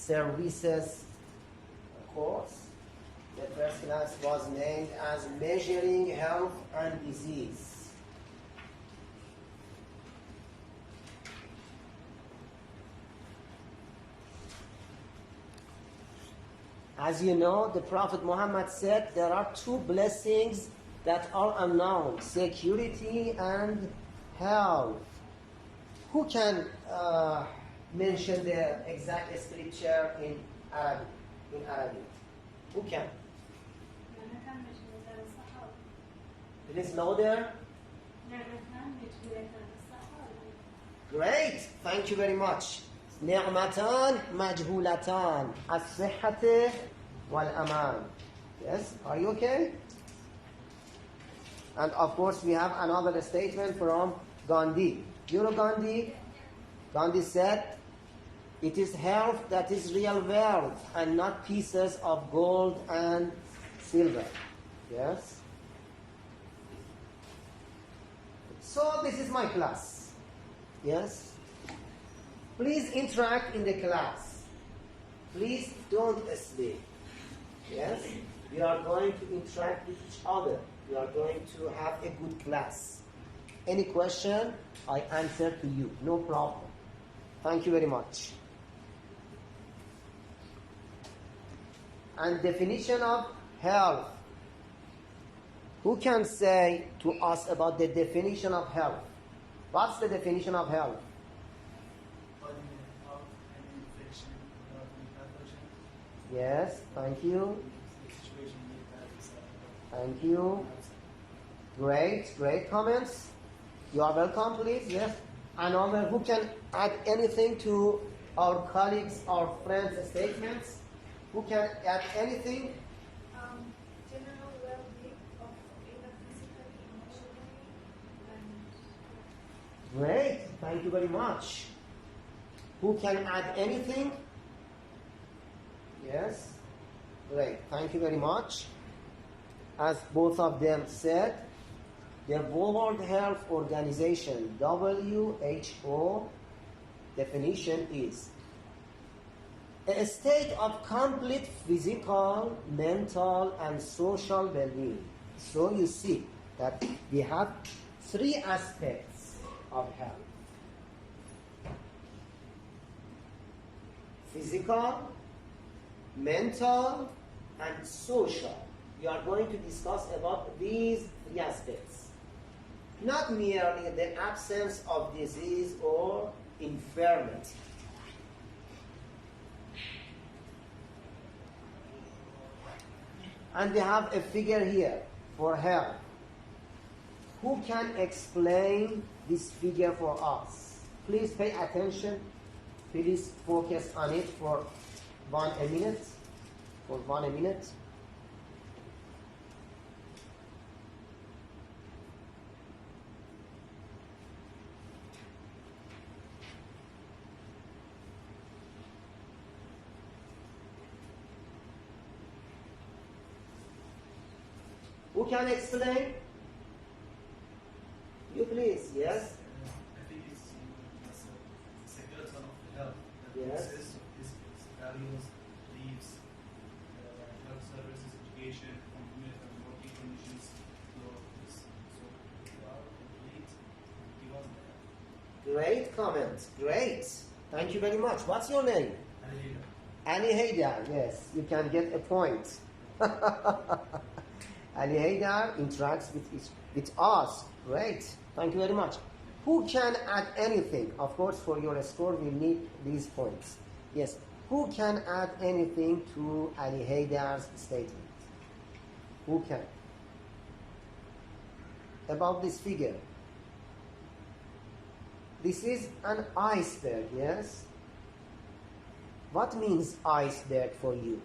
services course. The first class was named as Measuring Health and Disease. As you know, the Prophet Muhammad said there are two blessings that are unknown: security and health. Who can mention the exact scripture in Arabic? Who can? Please louder. Great, thank you very much. نعمتان مجهولتان الصحة والأمان. Yes, are you okay? And of course we have another statement from Gandhi. You know Gandhi? Gandhi said, it is health that is real wealth and not pieces of gold and silver. Yes? So this is my class. Yes? Please interact in the class. Please don't sleep. Yes? We are going to interact with each other. We are going to have a good class. Any question, I answer to you. No problem. Thank you very much. And definition of health. Who can say to us about the definition of health? What's the definition of health? Yes, thank you. Thank you. Great comments. You are welcome, please. Yes. Another, who can add anything to our colleagues, our friends' statements? Who can add anything? General well-being of either physically, emotionally, and Great, thank you very much. Who can add anything? Yes. Great, thank you very much. As both of them said, the World Health Organization, WHO, definition is a state of complete physical, mental, and social well-being. So you see that we have three aspects of health: physical, mental, and social. We are going to discuss about these three aspects. Not merely the absence of disease or infirmity. And we have a figure here for health. Who can explain this figure for us? Please pay attention. Please focus on it for a minute. For 1 minute. Who can explain? You please, yes? I think it's a skeleton of health that Yes. consists of these values, beliefs, health services, education, community and working conditions. So we are complete. Give us that. Great comment. Great. Thank you very much. What's your name? Ali Haydar. Yes, you can get a point. Ali Haydar interacts with us. Great. Thank you very much. Who can add anything? Of course, for your score, we need these points. Yes. Who can add anything to Ali Haydar's statement? Who can? About this figure. This is an iceberg, yes? What means iceberg for you?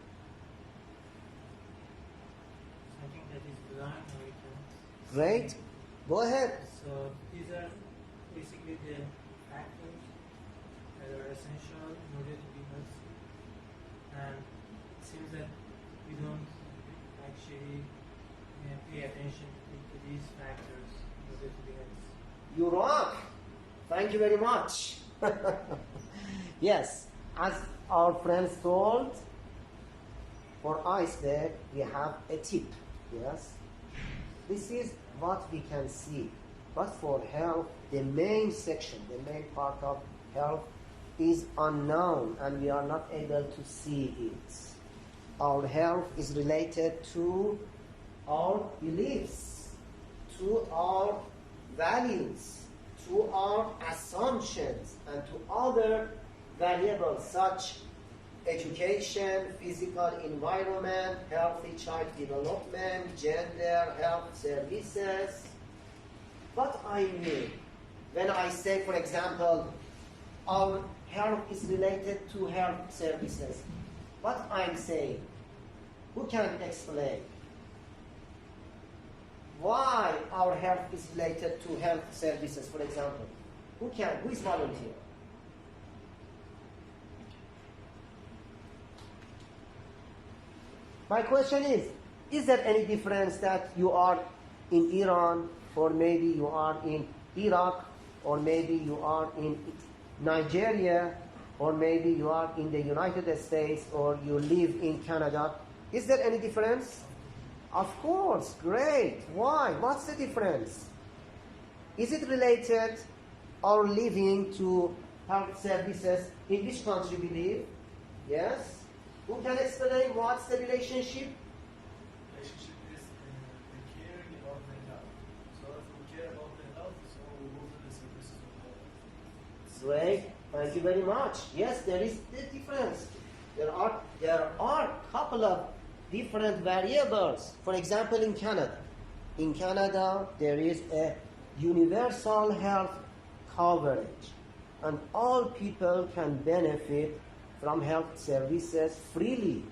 Something that is blind or you can. Great. Go ahead. So these are basically the factors that are essential in order to be healthy. And it seems that we don't actually pay attention to these factors in order to be healthy. You rock. Thank you very much. Yes. As our friends told, for iceberg, we have a tip. Yes? This is what we can see. But for health, the main section, the main part of health is unknown and we are not able to see it. Our health is related to our beliefs, to our values, to our assumptions, and to other variables such education, physical environment, healthy child development, gender, health services. What I mean when I say, for example, our health is related to health services, what I'm saying, who can explain why our health is related to health services, for example? Who is volunteer? My question is there any difference that you are in Iran, or maybe you are in Iraq, or maybe you are in Nigeria, or maybe you are in the United States, or you live in Canada? Is there any difference? Of course, great. Why? What's the difference? Is it related, our living, to health services in which country we live? Yes? Who can explain what's the relationship? Relationship is the caring about the health. So if we care about the health, so we go to the services of health. Great. Thank you very much. Yes, there is the difference. There are couple of different variables. For example, in Canada, there is a universal health coverage, and all people can benefit from health services freely.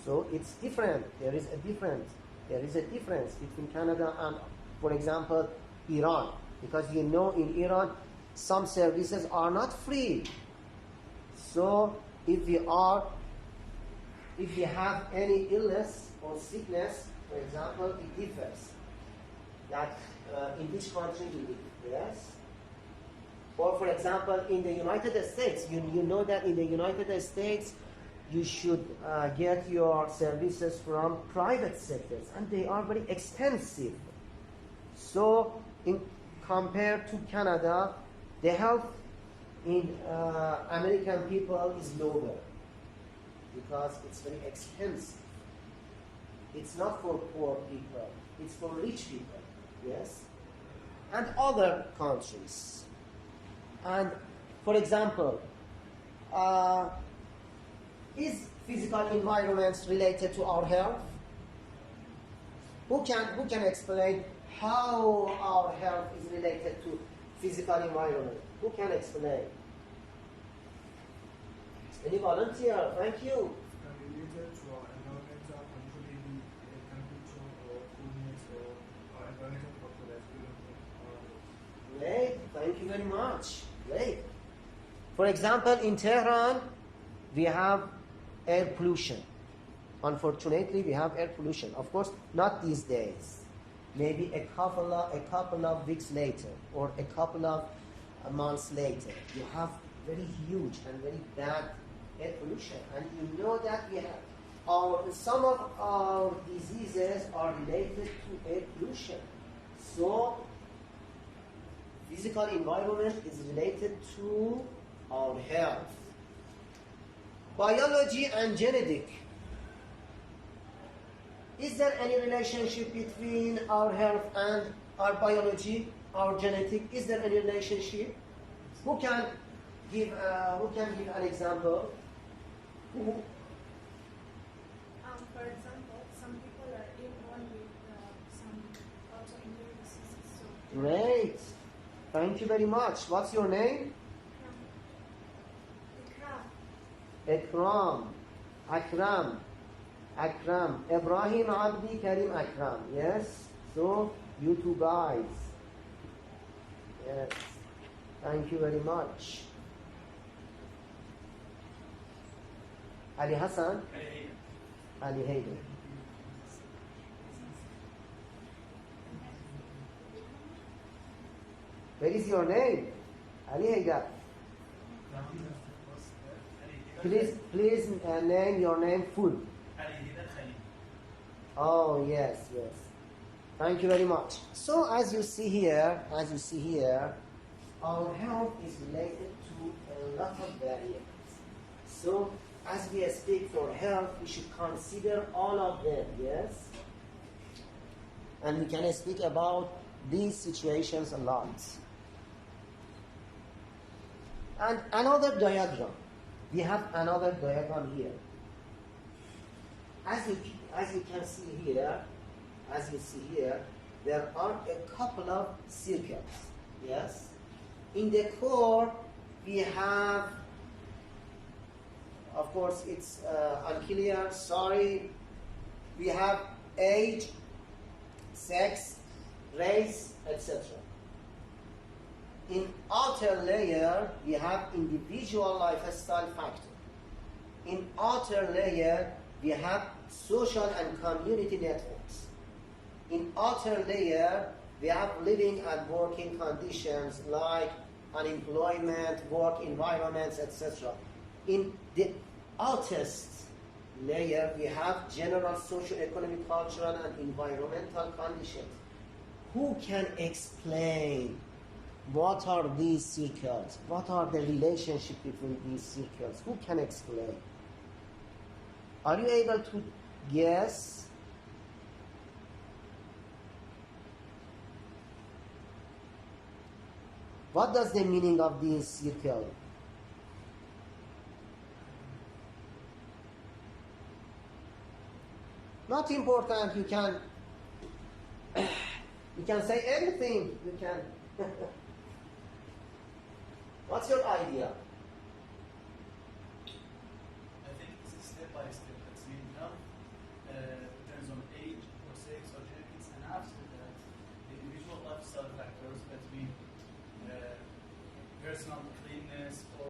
So it's different. There is a difference. There is a difference between Canada and, for example, Iran. Because you know, in Iran, some services are not free. So if we have any illness or sickness, for example, it differs. That in which country we live, yes? Or for example, in the United States, you know that in the United States, you should get your services from private sectors, and they are very expensive. So compared to Canada, the health in American people is lower because it's very expensive. It's not for poor people, it's for rich people, yes? And other countries. And for example, is physical environments related to our health? Who can explain how our health is related to physical environment? Who can explain? Any volunteer? Thank you. Related to our environmental controlling temperature or coolness or environmental factors that Great, thank you very much. Great. For example, in Tehran, we have air pollution. Unfortunately, we have air pollution. Of course, not these days. Maybe a couple of weeks later, or a couple of months later, you have very huge and very bad air pollution. And you know that we have some of our diseases are related to air pollution. So physical environment is related to our health. Biology and genetic. Is there any relationship between our health and our biology, our genetic? Is there any relationship? Who can give an example? For example, some people are born with some autoimmune diseases. So Great. Thank you very much. What's your name? Ikram. Akram. Ibrahim Abdi Karim Akram. Yes? So, you two guys. Yes. Thank you very much. Ali Hassan? Ali Hayden. Where is your name? Ali Haydar. Please name your name full. Ali Hidar Khalil. Oh yes, yes. Thank you very much. So as you see here, our health is related to a lot of variables. So as we speak for health, we should consider all of them, yes? And we can speak about these situations a lot. And another diagram. We have another diagram here. As you can see here, there are a couple of circles. Yes. In the core, we have, of course, it's unclear. Sorry. We have age, sex, race, etc. In outer layer, we have individual lifestyle factor. In outer layer, we have social and community networks. In outer layer, we have living and working conditions like unemployment, work environments, etc. In the outest layer, we have general socio-economic, cultural, and environmental conditions. Who can explain what are these circles? What are the relationship between these circles? Who can explain? Are you able to guess? What does the meaning of this circle? Not important. You can say anything. You can. What's your idea? I think it's step by step. That's mean health depends on age or sex or genetics, and after that, the individual lifestyle factors that mean personal cleanness or